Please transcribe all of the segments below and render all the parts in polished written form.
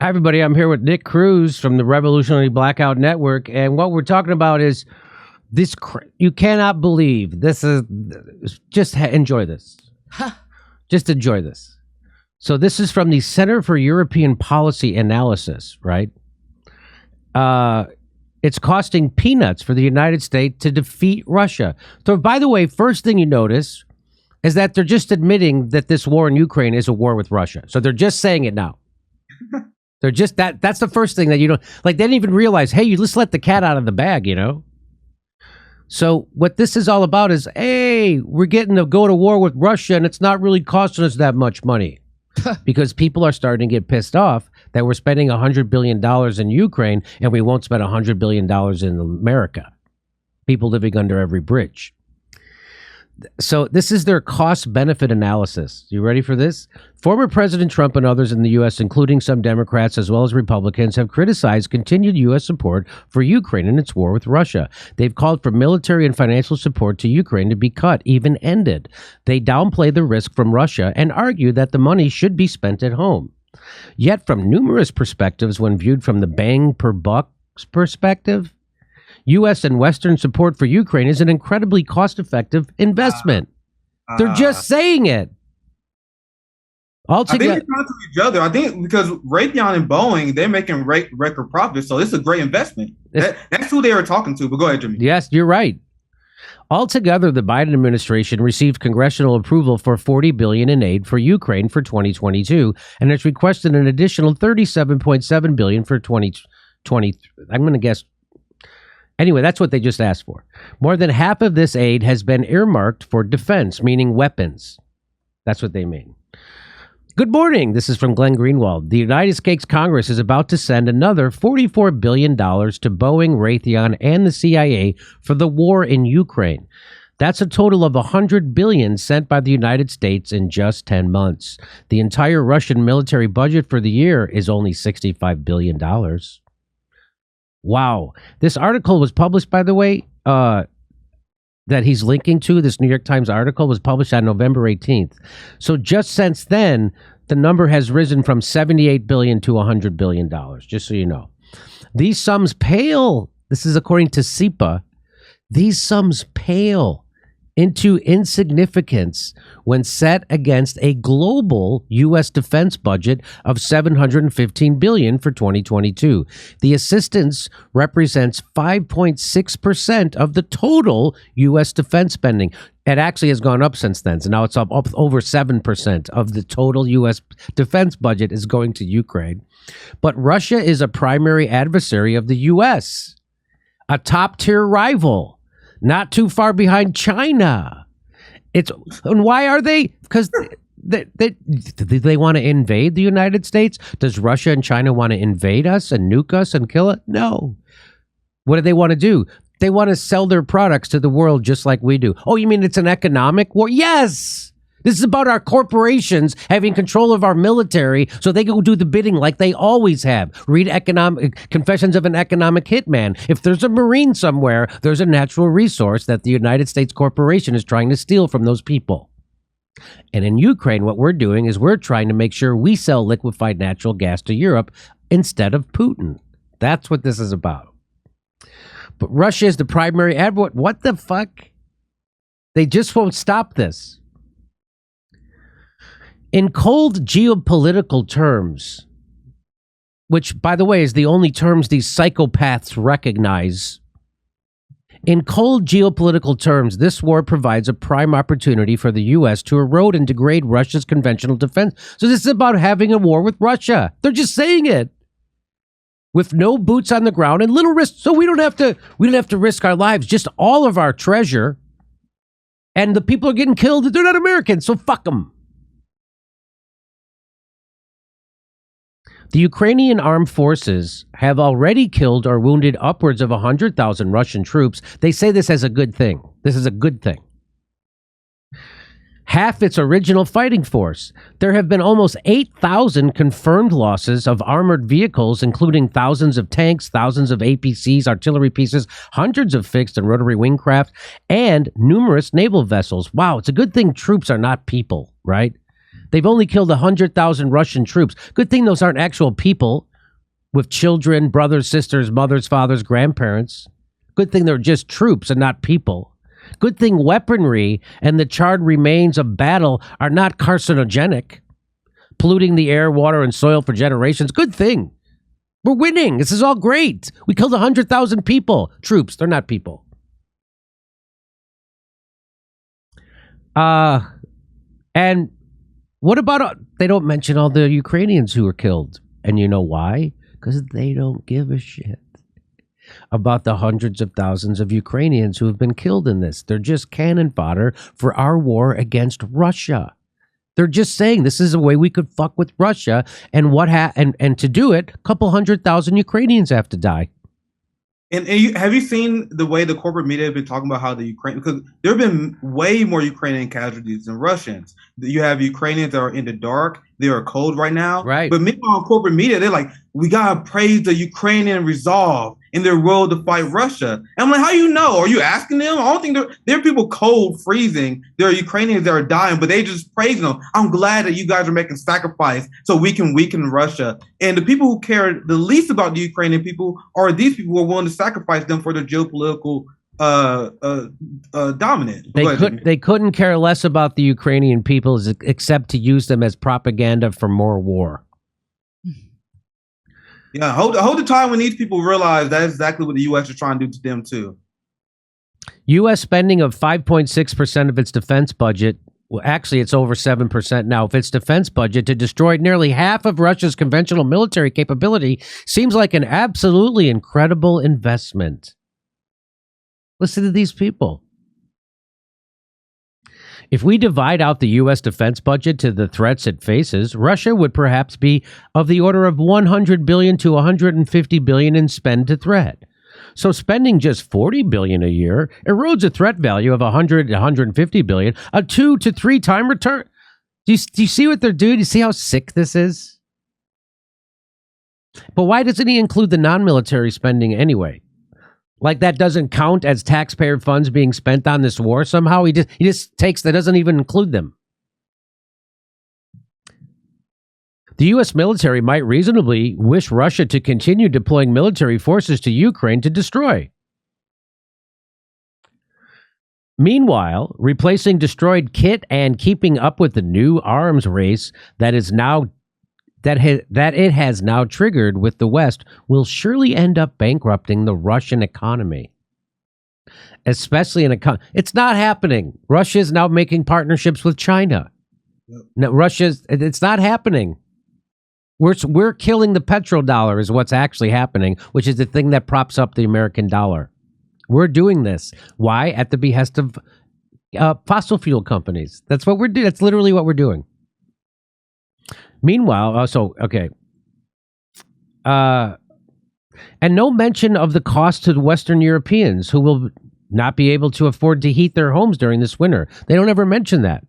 Hi, everybody. I'm here with Nick Cruse from the Revolutionary Blackout Network. And what we're talking about is this. You cannot believe this is. Just enjoy this. Just enjoy this. So this is from the Center for European Policy Analysis, right? It's costing peanuts for the United States to defeat Russia. So, by the way, first thing you notice is that they're just admitting that this war in Ukraine is a war with Russia. So they're just saying it now. They're just that's the first thing that you don't like. They didn't even realize, hey, you just let the cat out of the bag, you know? So what this is all about is, hey, we're getting to go to war with Russia and it's not really costing us that much money. Because people are starting to get pissed off that we're spending $100 billion in Ukraine and we won't spend $100 billion in America. People living under every bridge. So this is their cost-benefit analysis. You ready for this? Former President Trump and others in the U.S., including some Democrats as well as Republicans, have criticized continued U.S. support for Ukraine in its war with Russia. They've called for military and financial support to Ukraine to be cut, even ended. They downplay the risk from Russia and argue that the money should be spent at home. Yet from numerous perspectives, when viewed from the bang per buck perspective, U.S. and Western support for Ukraine is an incredibly cost-effective investment. They're just saying it. I think they're trying to each other. I think because Raytheon and Boeing, they're making record profits, so it's a great investment. That's who they were talking to. But go ahead, Jimmy. Yes, you're right. Altogether, the Biden administration received congressional approval for $40 billion in aid for Ukraine for 2022, and has requested an additional $37.7 billion for 2020. I'm going to guess. Anyway, that's what they just asked for. More than half of this aid has been earmarked for defense, meaning weapons. That's what they mean. Good morning. This is from Glenn Greenwald. The United States Congress is about to send another $44 billion to Boeing, Raytheon, and the CIA for the war in Ukraine. That's a total of $100 billion sent by the United States in just 10 months. The entire Russian military budget for the year is only $65 billion. Wow. This article was published, by the way, that he's linking to, this New York Times article was published on November 18th. So just since then, the number has risen from $78 billion to $100 billion, just so you know. These sums pale, this is according to SIPA, these sums pale into insignificance when set against a global U.S. defense budget of $715 billion for 2022. The assistance represents 5.6% of the total U.S. defense spending. It actually has gone up since then, so now it's up over 7% of the total U.S. defense budget is going to Ukraine. But Russia is a primary adversary of the U.S., a top-tier rival. Not too far behind China. And why are they? Because they want to invade the United States? Does Russia and China want to invade us and nuke us and kill it? No. What do they want to do? They want to sell their products to the world just like we do. Oh, you mean it's an economic war? Yes. This is about our corporations having control of our military so they can do the bidding like they always have. Read Confessions of an Economic Hitman. If there's a Marine somewhere, there's a natural resource that the United States corporation is trying to steal from those people. And in Ukraine, what we're doing is we're trying to make sure we sell liquefied natural gas to Europe instead of Putin. That's what this is about. But Russia is the primary advocate. What the fuck? They just won't stop this. In cold geopolitical terms, which, by the way, is the only terms these psychopaths recognize, in cold geopolitical terms, this war provides a prime opportunity for the U.S. to erode and degrade Russia's conventional defense. So this is about having a war with Russia. They're just saying it. With no boots on the ground and little risk. So we don't have to risk our lives, just all of our treasure. And the people are getting killed. They're not Americans, so fuck them. The Ukrainian armed forces have already killed or wounded upwards of 100,000 Russian troops. They say this as a good thing. This is a good thing. Half its original fighting force. There have been almost 8,000 confirmed losses of armored vehicles, including thousands of tanks, thousands of APCs, artillery pieces, hundreds of fixed and rotary wing craft, and numerous naval vessels. Wow, it's a good thing troops are not people, right? They've only killed 100,000 Russian troops. Good thing those aren't actual people. with children, brothers, sisters, mothers, fathers, grandparents. Good thing they're just troops and not people. Good thing weaponry and the charred remains of battle are not carcinogenic, polluting the air, water, and soil for generations. Good thing. We're winning. This is all great. We killed 100,000 people. Troops, they're not people. And what about, they don't mention all the Ukrainians who were killed. And you know why? Because they don't give a shit about the hundreds of thousands of Ukrainians who have been killed in this. They're just cannon fodder for our war against Russia. They're just saying this is a way we could fuck with Russia, and and to do it, a couple 100,000 Ukrainians have to die. And have you seen the way the corporate media have been talking about how the Ukraine, because there have been way more Ukrainian casualties than Russians. You have Ukrainians that are in the dark. They are cold right now. Right. But meanwhile, on corporate media, they're like, we got to praise the Ukrainian resolve in their will to fight Russia. And I'm like, how you know? Are you asking them? I don't think there are people cold, freezing. There are Ukrainians that are dying, but they just praising them. I'm glad that you guys are making sacrifice so we can weaken Russia. And the people who care the least about the Ukrainian people are these people who are willing to sacrifice them for their geopolitical dominant. They couldn't care less about the Ukrainian people except to use them as propaganda for more war. Yeah, hold the time when these people realize that's exactly what the U.S. is trying to do to them too. U.S. spending of 5.6% of its defense budget, well, actually it's over 7% now, of its defense budget to destroy nearly half of Russia's conventional military capability seems like an absolutely incredible investment. Listen to these people. If we divide out the U.S. defense budget to the threats it faces, Russia would perhaps be of the order of $100 billion to $150 billion in spend to threat. So spending just $40 billion a year erodes a threat value of $100 to $150 billion, a 2 to 3 time return. Do you see what they're doing? Do you see how sick this is? But why doesn't he include the non-military spending anyway? Like that doesn't count as taxpayer funds being spent on this war somehow? He just takes that, doesn't even include them. The U.S. military might reasonably wish Russia to continue deploying military forces to Ukraine to destroy. Meanwhile, replacing destroyed kit and keeping up with the new arms race that it has now triggered with the West will surely end up bankrupting the Russian economy. Especially it's not happening. Russia is now making partnerships with China. No, it's not happening. We're killing the petrodollar is what's actually happening, which is the thing that props up the American dollar. We're doing this. Why? At the behest of fossil fuel companies. That's what we're doing. That's literally what we're doing. Meanwhile, and no mention of the cost to the Western Europeans who will not be able to afford to heat their homes during this winter. They don't ever mention that.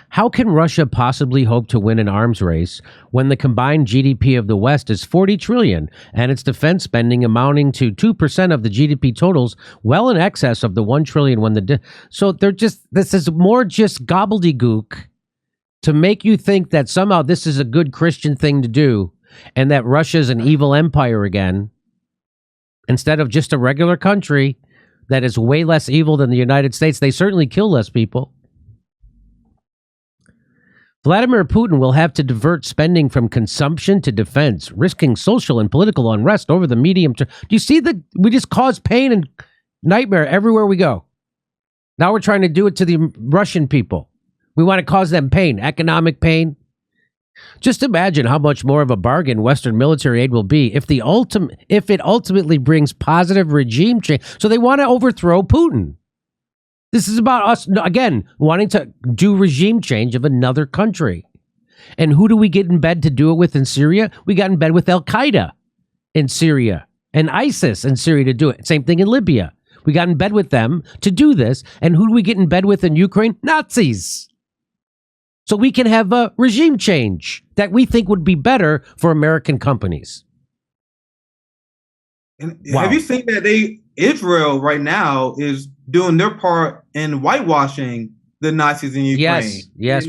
How can Russia possibly hope to win an arms race when the combined GDP of the West is $40 trillion and its defense spending amounting to 2% of the GDP totals, well in excess of the $1 trillion so this is more just gobbledygook to make you think that somehow this is a good Christian thing to do and that Russia's an evil empire again, instead of just a regular country that is way less evil than the United States. They certainly kill less people. Vladimir Putin will have to divert spending from consumption to defense, risking social and political unrest over the medium term. Do you see we just cause pain and nightmare everywhere we go? Now we're trying to do it to the Russian people. We want to cause them pain, economic pain. Just imagine how much more of a bargain Western military aid will be if it ultimately brings positive regime change. So they want to overthrow Putin. This is about us, again, wanting to do regime change of another country. And who do we get in bed to do it with in Syria? We got in bed with Al-Qaeda in Syria and ISIS in Syria to do it. Same thing in Libya. We got in bed with them to do this. And who do we get in bed with in Ukraine? Nazis. So we can have a regime change that we think would be better for American companies. And have you seen that Israel right now is doing their part in whitewashing the Nazis in Ukraine? Yes.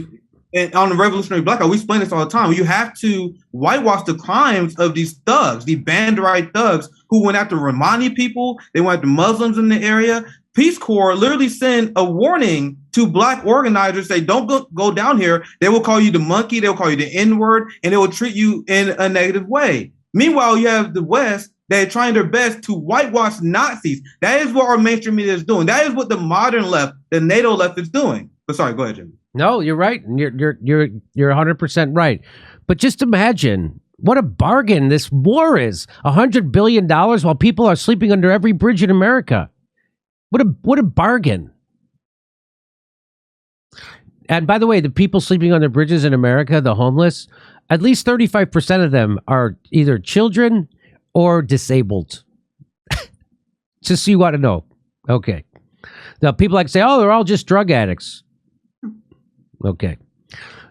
and on the Revolutionary Blackout, we explain this all the time. You have to whitewash the crimes of these thugs, the Banderite thugs who went after Romani people. They went after Muslims in the area. Peace Corps literally sent a warning to Black organizers: say, don't go down here. They will call you the monkey. They will call you the N-word, and they will treat you in a negative way. Meanwhile, you have the West. They're trying their best to whitewash Nazis. That is what our mainstream media is doing. That is what the modern left, the NATO left, is doing. But sorry, go ahead, Jimmy. No, you're right. You're 100% right. But just imagine what a bargain this war is. $100 billion while people are sleeping under every bridge in America. What a bargain. And by the way, the people sleeping on the bridges in America, the homeless, at least 35% of them are either children or disabled. Just so you want to know. Okay. Now, people like to say, oh, they're all just drug addicts. Okay.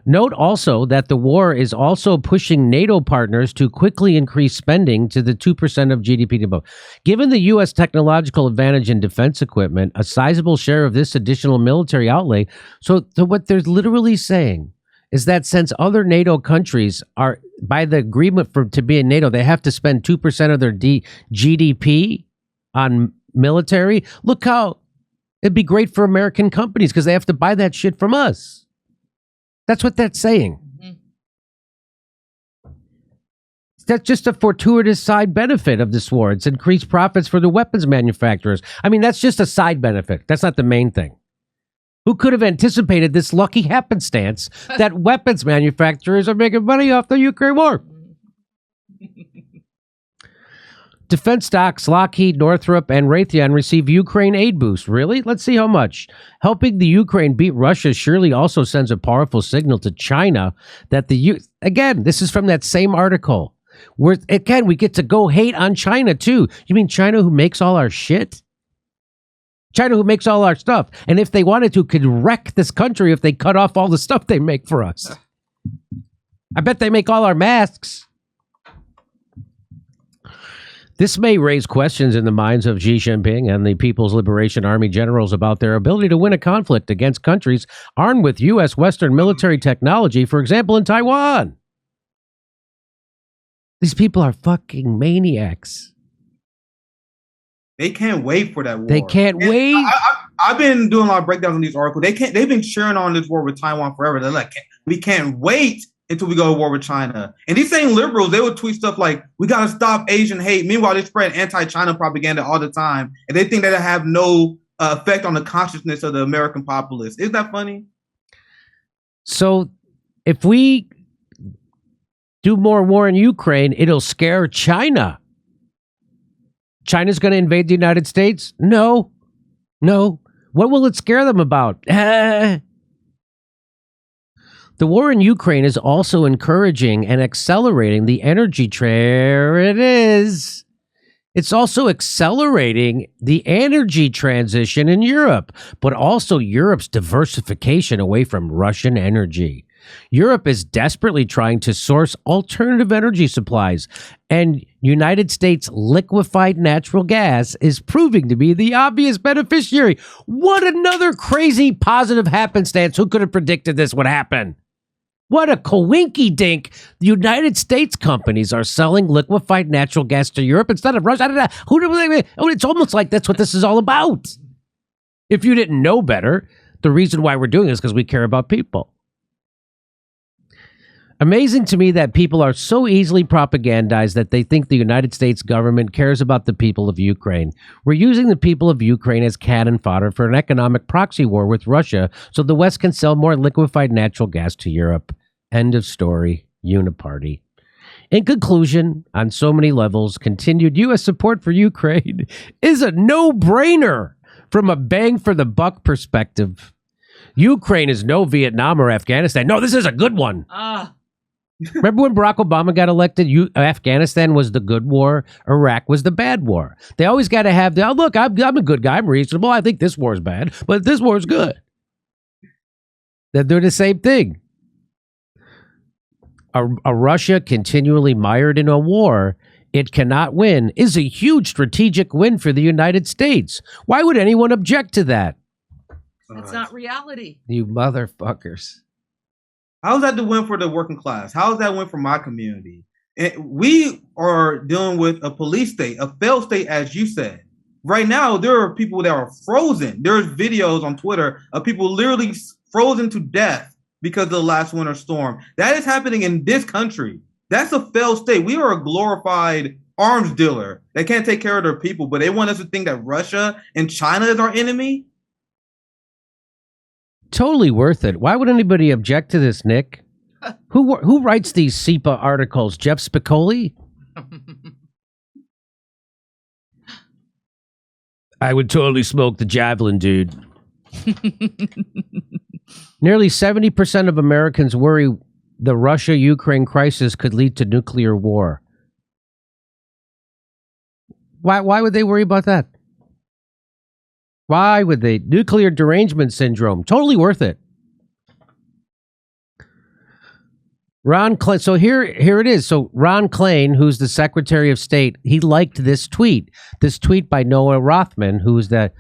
Note also that the war is also pushing NATO partners to quickly increase spending to the 2% of GDP to both. Given the U.S. technological advantage in defense equipment, a sizable share of this additional military outlay. So what they're literally saying is that since other NATO countries are, by the agreement to be in NATO, they have to spend 2% of their GDP on military. Look how it'd be great for American companies because they have to buy that shit from us. That's what that's saying. Mm-hmm. That's just a fortuitous side benefit of this war. It's increased profits for the weapons manufacturers. I mean, that's just a side benefit. That's not the main thing. Who could have anticipated this lucky happenstance that weapons manufacturers are making money off the Ukraine war? Defense stocks Lockheed, Northrop, and Raytheon receive Ukraine aid boost. Really? Let's see how much. Helping the Ukraine beat Russia surely also sends a powerful signal to China that again, this is from that same article. Where, again, we get to go hate on China, too. You mean China who makes all our shit? China who makes all our stuff. And if they wanted to, could wreck this country if they cut off all the stuff they make for us. I bet they make all our masks. This may raise questions in the minds of Xi Jinping and the People's Liberation Army generals about their ability to win a conflict against countries armed with U.S. Western military technology, for example, in Taiwan. These people are fucking maniacs. They can't wait for that war. They can't wait. I've been doing a lot of breakdowns on these articles. They've been cheering on this war with Taiwan forever. They're like, we can't wait until we go to war with China. And these same liberals, they would tweet stuff like, we got to stop Asian hate. Meanwhile, they spread anti-China propaganda all the time. And they think that it have no effect on the consciousness of the American populace. Isn't that funny? So if we do more war in Ukraine, it'll scare China. China's going to invade the United States? No. What will it scare them about? The war in Ukraine is also encouraging and accelerating the energy It's also accelerating the energy transition in Europe, but also Europe's diversification away from Russian energy. Europe is desperately trying to source alternative energy supplies, and United States liquefied natural gas is proving to be the obvious beneficiary. What another crazy positive happenstance. Who could have predicted this would happen? What a coinky-dink. The United States companies are selling liquefied natural gas to Europe instead of Russia. I don't know. It's almost like that's what this is all about. If you didn't know better, the reason why we're doing this is because we care about people. Amazing to me that people are so easily propagandized that they think the United States government cares about the people of Ukraine. We're using the people of Ukraine as cannon fodder for an economic proxy war with Russia so the West can sell more liquefied natural gas to Europe. End of story. Uniparty. In conclusion, on so many levels, continued U.S. support for Ukraine is a no-brainer from a bang-for-the-buck perspective. Ukraine is no Vietnam or Afghanistan. No, this is a good one. Remember when Barack Obama got elected? Afghanistan was the good war. Iraq was the bad war. They always got to have look, I'm a good guy. I'm reasonable. I think this war is bad, but this war is good. They're doing the same thing. A Russia continually mired in a war it cannot win is a huge strategic win for the United States. Why would anyone object to that? It's not reality. You motherfuckers. How's that the win for the working class? How's that win for my community? And we are dealing with a police state, a failed state, as you said. Right now, there are people that are frozen. There's videos on Twitter of people literally frozen to death because of the last winter storm. That is happening in this country. That's a failed state. We are a glorified arms dealer that can't take care of their people, but they want us to think that Russia and China is our enemy. Totally worth it. Why would anybody object to this, Nick? Who writes these SEPA articles? Jeff Spicoli? I would totally smoke the javelin, dude. Nearly 70% of Americans worry the Russia-Ukraine crisis could lead to nuclear war. Why would they worry about that? Why would they? Nuclear derangement syndrome. Totally worth it. Ron Klain. So here it is. So Ron Klain, who's the Secretary of State, he liked this tweet. This tweet by Noah Rothman, who's the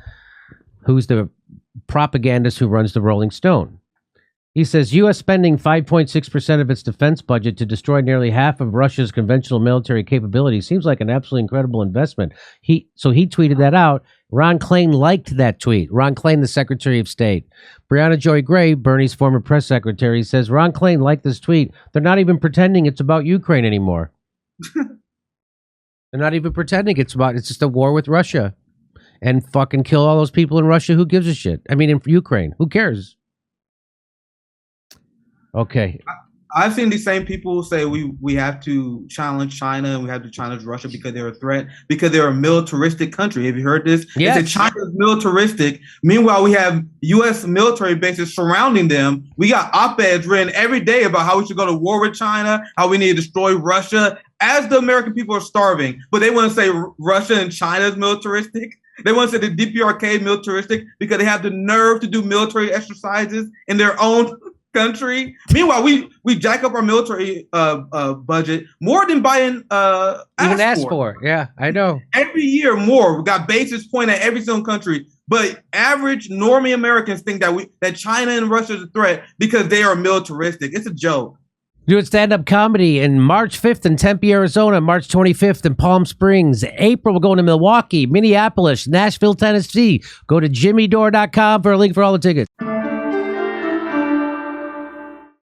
propagandist who runs the Rolling Stone. He says U.S. spending 5.6% of its defense budget to destroy nearly half of Russia's conventional military capability seems like an absolutely incredible investment. He tweeted that out. Ron Klain liked that tweet. Ron Klain, the Secretary of State. Brianna Joy Gray, Bernie's former press secretary, says Ron Klain liked this tweet. They're not even pretending it's about Ukraine anymore. They're not even pretending it's just a war with Russia. And fucking kill all those people in Russia. Who gives a shit? I mean, in Ukraine. Who cares? Okay. I've seen these same people say we have to challenge China and we have to challenge Russia because they're a threat, because they're a militaristic country. Have you heard this? Yes. They say China's militaristic. Meanwhile, we have U.S. military bases surrounding them. We got op-eds written every day about how we should go to war with China, how we need to destroy Russia, as the American people are starving. But they want to say Russia and China is militaristic. They want to say the DPRK is militaristic because they have the nerve to do military exercises in their own country. Meanwhile, we jack up our military budget more than Biden asked for. Yeah, I know. Every year more. We got bases pointed at every single country. But average normie Americans think that China and Russia is a threat because they are militaristic. It's a joke. Doing stand-up comedy in March 5th in Tempe, Arizona, March 25th in Palm Springs. April, we're going to Milwaukee, Minneapolis, Nashville, Tennessee. Go to jimmydore.com for a link for all the tickets.